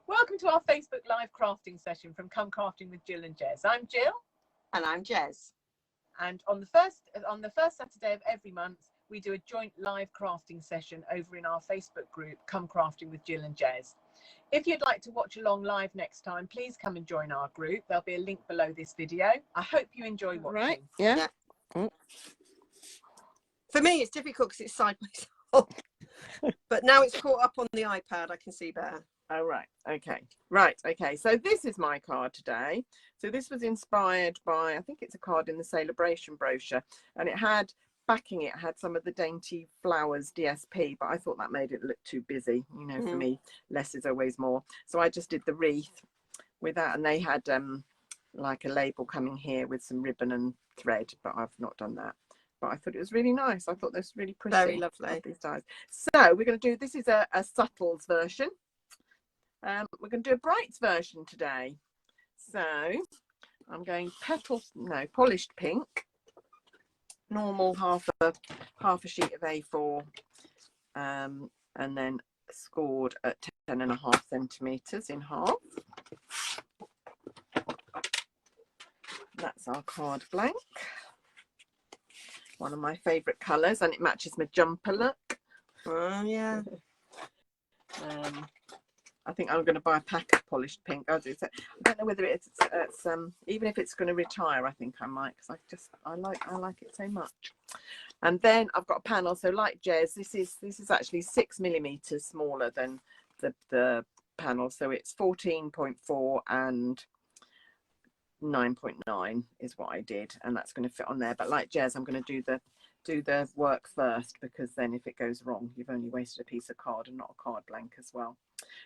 Welcome to our Facebook Live crafting session from Come Crafting with Jill and Gez. I'm Jill. And I'm Gez. And on the first Saturday of every month, we do a joint live crafting session over in our Facebook group, Come Crafting with Jill and Gez. If you'd like to watch along live next time, please come and join our group. There'll be a link below this video. I hope you enjoy watching. Right, yeah. For me, it's difficult because it's sideways up. But now it's caught up on the iPad, I can see better. Oh, right. Okay. Right. Okay. So this is my card today. So this was inspired by, I think it's a card in the Celebration brochure, and it had backing, it had some of the Dainty Flowers DSP, but I thought that made it look too busy. You know, for me, less is always more. So I just did the wreath with that, and they had like a label coming here with some ribbon and thread, but I've not done that. But I thought it was really nice. I thought this was really pretty. Very lovely. These dies. So we're going to do, this is a subtles version. We're going to do a brights version today. So I'm going polished pink, normal half a sheet of A4, and then scored at 10.5 centimeters in half. That's our card blank. One of my favorite colors, and it matches my jumper look. Oh yeah. I think I'm going to buy a pack of polished pink. I don't know whether it's even if it's going to retire, I think I might, because I like it so much. And then I've got a panel. So like Gez, this is actually 6 millimeters smaller than the panel. So it's 14.4 and 9.9 is what I did, and that's going to fit on there. But like Gez, I'm going to do the work first, because then if it goes wrong, you've only wasted a piece of card and not a card blank as well.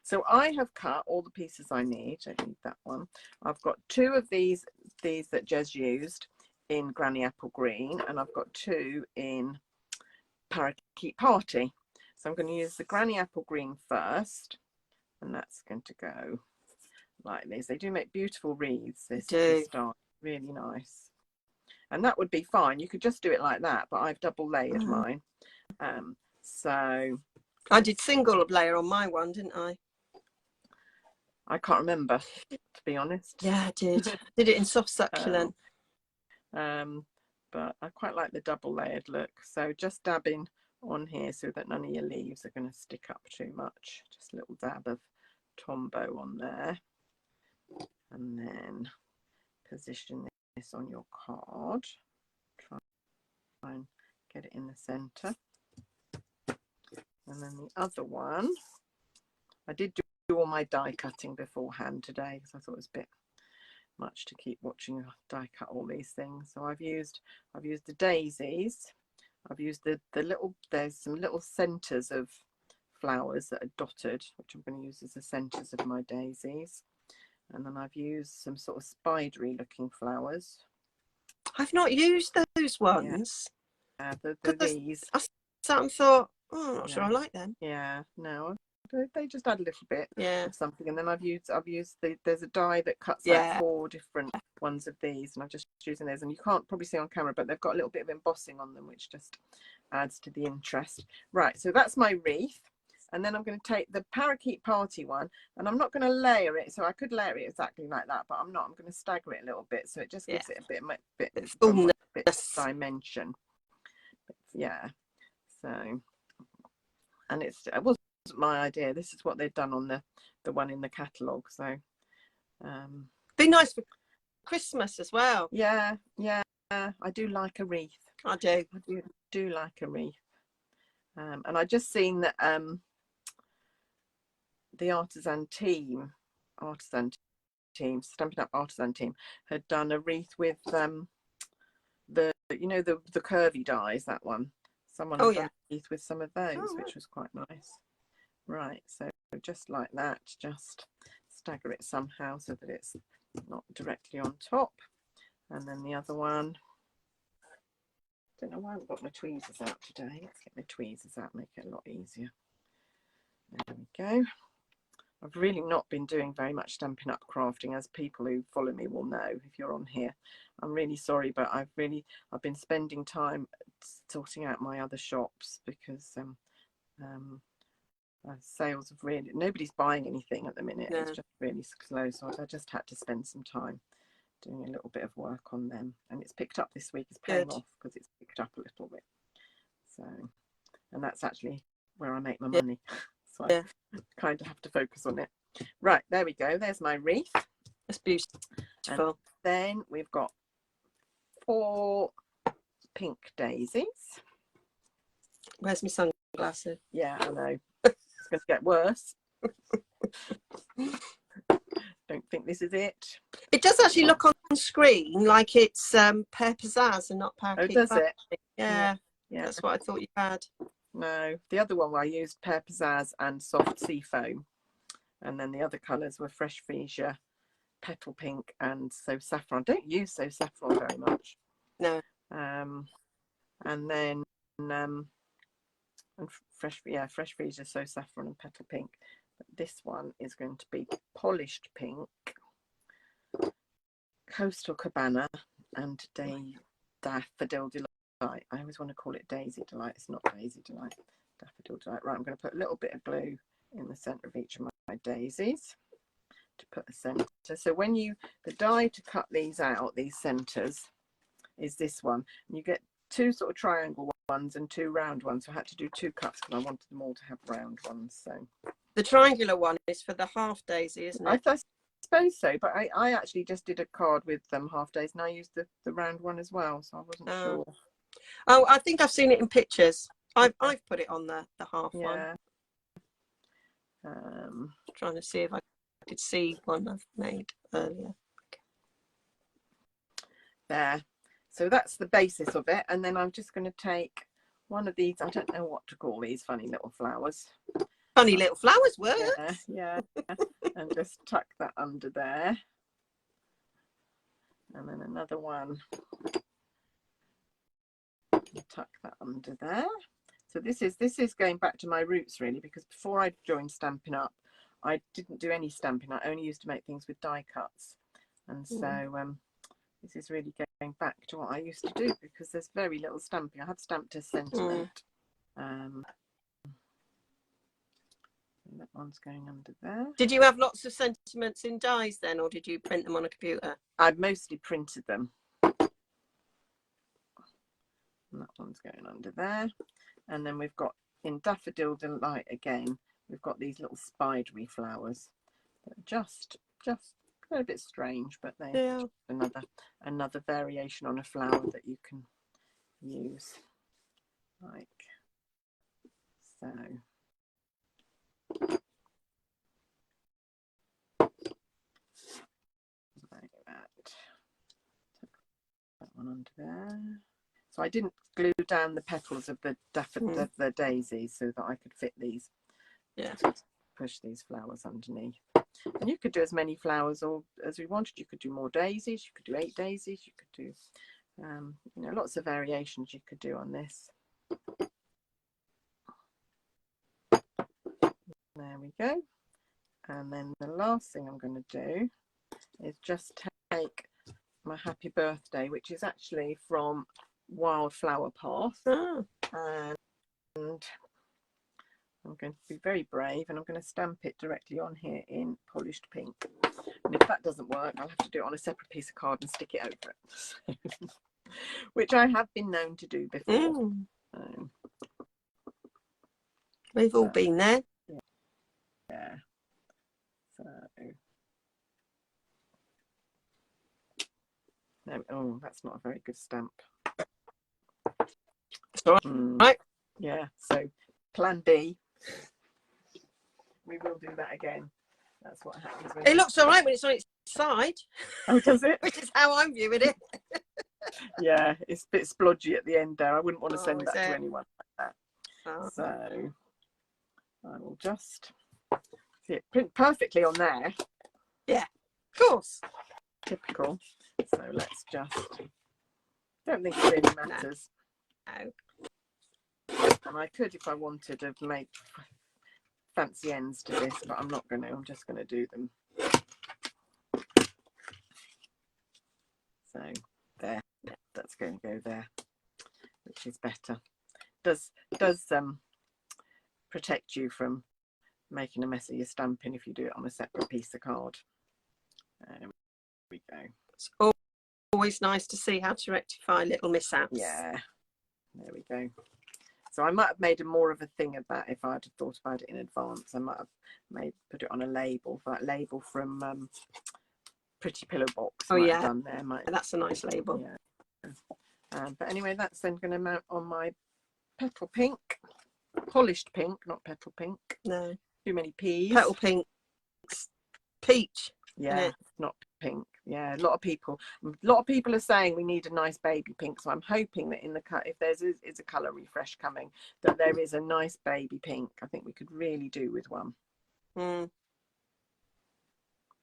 So I have cut all the pieces I need. I need that one. I've got 2 of these that Gez used in Granny Apple Green, and I've got 2 in Parakeet Party. So I'm going to use the Granny Apple Green first, and that's going to go like this. They do make beautiful wreaths. This style, really nice. And that would be fine. You could just do it like that, but I've double layered mine. So I did single layer on my one, didn't I? I can't remember, to be honest. Yeah, I did. Did it in soft succulent. But I quite like the double layered look. So just dabbing on here so that none of your leaves are going to stick up too much. Just a little dab of Tombow on there. And then position this on your card. Try and get it in the center. And then the other one, I did do all my die cutting beforehand today, because I thought it was a bit much to keep watching die cut all these things. So I've used the daisies. I've used the little, there's some little centers of flowers that are dotted, which I'm going to use as the centers of my daisies. And then I've used some sort of spidery looking flowers. I've not used those ones. Yeah, these. I sat and thought, oh, I'm not sure I like them. Yeah, no, they just add a little bit of something. And then I've used there's a die that cuts like 4 different ones of these, and I'm just using those. And you can't probably see on camera, but they've got a little bit of embossing on them, which just adds to the interest. Right, so that's my wreath. And then I'm going to take the Parakeet Party one, and I'm not going to layer it. So I could layer it exactly like that, but I'm not. I'm going to stagger it a little bit, so it just gives it a bit dimension. Yeah. So, and it wasn't my idea. This is what they've done on the one in the catalogue. So, be nice for Christmas as well. Yeah, yeah. I do like a wreath. I do like a wreath. And I just seen that the artisan team, Stampin' Up artisan team, had done a wreath with the curvy dies. That one, someone had done a wreath with some of those, which was quite nice. Right, so just like that, just stagger it somehow so that it's not directly on top. And then the other one, I don't know why I haven't got my tweezers out today. Let's get my tweezers out, make it a lot easier. There we go. I've really not been doing very much Stampin' Up crafting, as people who follow me will know if you're on here. I'm really sorry, but I've been spending time sorting out my other shops, because Sales have really, nobody's buying anything at the minute. No. It's just really slow, so I just had to spend some time doing a little bit of work on them, and it's picked up this week. It's paying Good. off because it's picked up a little bit. So, and that's actually where I make my money. So I kind of have to focus on it. Right, there we go. There's my wreath. That's beautiful. And then we've got 4 pink daisies. Where's my sunglasses? Yeah, I know. It's going to get worse. Don't think this is it. It does actually look on screen like it's pear pizzazz and not pear. Oh, does it? Yeah, Yeah. that's what I thought you had. No, the other one I used pear pizzazz and soft sea foam, and then the other colours were fresh freesia, petal pink, and so saffron. I don't use so saffron very much. No. And then and fresh freesia, so saffron and petal pink. But this one is going to be polished pink, coastal cabana, and daffodil delight. I always want to call it Daisy Delight. It's not Daisy Delight. Daffodil Delight. Right, I'm going to put a little bit of glue in the centre of each of my daisies to put a centre. So when the die to cut these out, these centres, is this one. And you get 2 sort of triangle ones and 2 round ones. So I had to do 2 cuts because I wanted them all to have round ones. So the triangular one is for the half daisy, isn't it? I suppose so, but I actually just did a card with half days, and I used the round one as well, so I wasn't sure. Oh, I think I've seen it in pictures. I've put it on the half one. Trying to see if I could see one I've made earlier. Okay. There. So that's the basis of it, and then I'm just going to take one of these. I don't know what to call these funny little flowers. Funny little flowers works. Yeah. And just tuck that under there, and then another one. Tuck that under there. So this is going back to my roots really, because before I joined Stampin' Up, I didn't do any stamping. I only used to make things with die cuts, and so this is really going back to what I used to do, because there's very little stamping. I had stamped a sentiment. That one's going under there. Did you have lots of sentiments in dies then, or did you print them on a computer? I mostly printed them. And that one's going under there. And then we've got in Daffodil Delight again, we've got these little spidery flowers that are just a bit strange, but they're just another variation on a flower that you can use, like so. Like that. That one under there. So I didn't glue down the petals of the the daisies so that I could fit these. Yeah. Push these flowers underneath. And you could do as many flowers or as we wanted. You could do more daisies. You could do 8 daisies. You could do, you know, lots of variations you could do on this. There we go. And then the last thing I'm going to do is just take my happy birthday, which is actually from Wildflower Path, and I'm going to be very brave, and I'm going to stamp it directly on here in polished pink. And if that doesn't work, I'll have to do it on a separate piece of card and stick it over it, which I have been known to do before. We've all been there. Yeah. So no, oh, that's not a very good stamp. Right. Yeah, so plan B. We will do that again. That's what happens. It looks all right when it's on its side. Oh, does it? Which is how I'm viewing it. Yeah, it's a bit splodgy at the end there. I wouldn't want to send that to anyone like that. So I will just see it print perfectly on there. Yeah, of course. Typical. So let's just, don't think it really matters. No. And I could, if I wanted, have made fancy ends to this, but I'm not going to. I'm just going to do them. So there, that's going to go there, which is better. Does protect you from making a mess of your stamping if you do it on a separate piece of card. There we go. It's always nice to see how to rectify little mishaps. Yeah, there we go. So I might have made more of a thing of that if I had thought about it in advance. I might have put it on a label, for that label from Pretty Pillow Box. Oh yeah, done there. that's a nice label. Yeah. But anyway, that's then going to mount on my petal pink, polished pink, not petal pink. No, too many P's. Petal pink, peach. Yeah, not pink. Yeah, a lot of people are saying we need a nice baby pink. So I'm hoping that in the cut, if there's is a colour refresh coming, that there is a nice baby pink. I think we could really do with one. Mm.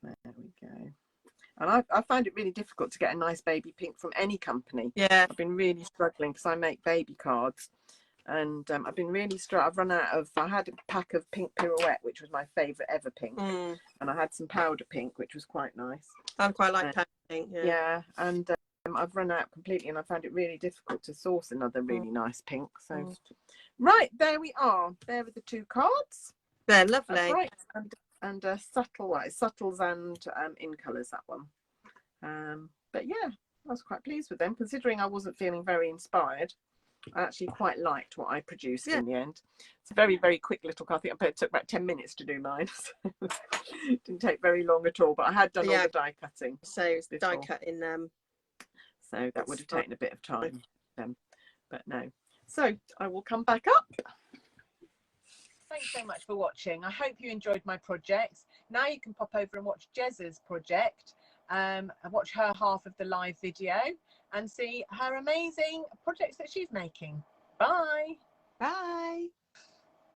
There we go. And I find it really difficult to get a nice baby pink from any company. Yeah, I've been really struggling because I make baby cards, and I've been really I've run out of. I had a pack of pink pirouette, which was my favourite ever pink, and I had some powder pink, which was quite nice. I quite like powder pink. Yeah, and I've run out completely, and I found it really difficult to source another really nice pink. So, right, there we are. There are the two cards. They're lovely. That's right, and subtles and in colours, that one. But yeah, I was quite pleased with them, considering I wasn't feeling very inspired. I actually quite liked what I produced in the end. It's a very, very quick little card. I think it took about 10 minutes to do mine. So it didn't take very long at all, but I had done all the die cutting. So it's die cutting so that would have taken a bit of time. But no. So I will come back up. Thanks so much for watching. I hope you enjoyed my projects. Now you can pop over and watch Jez's project, and watch her half of the live video and see her amazing projects that she's making. Bye. Bye.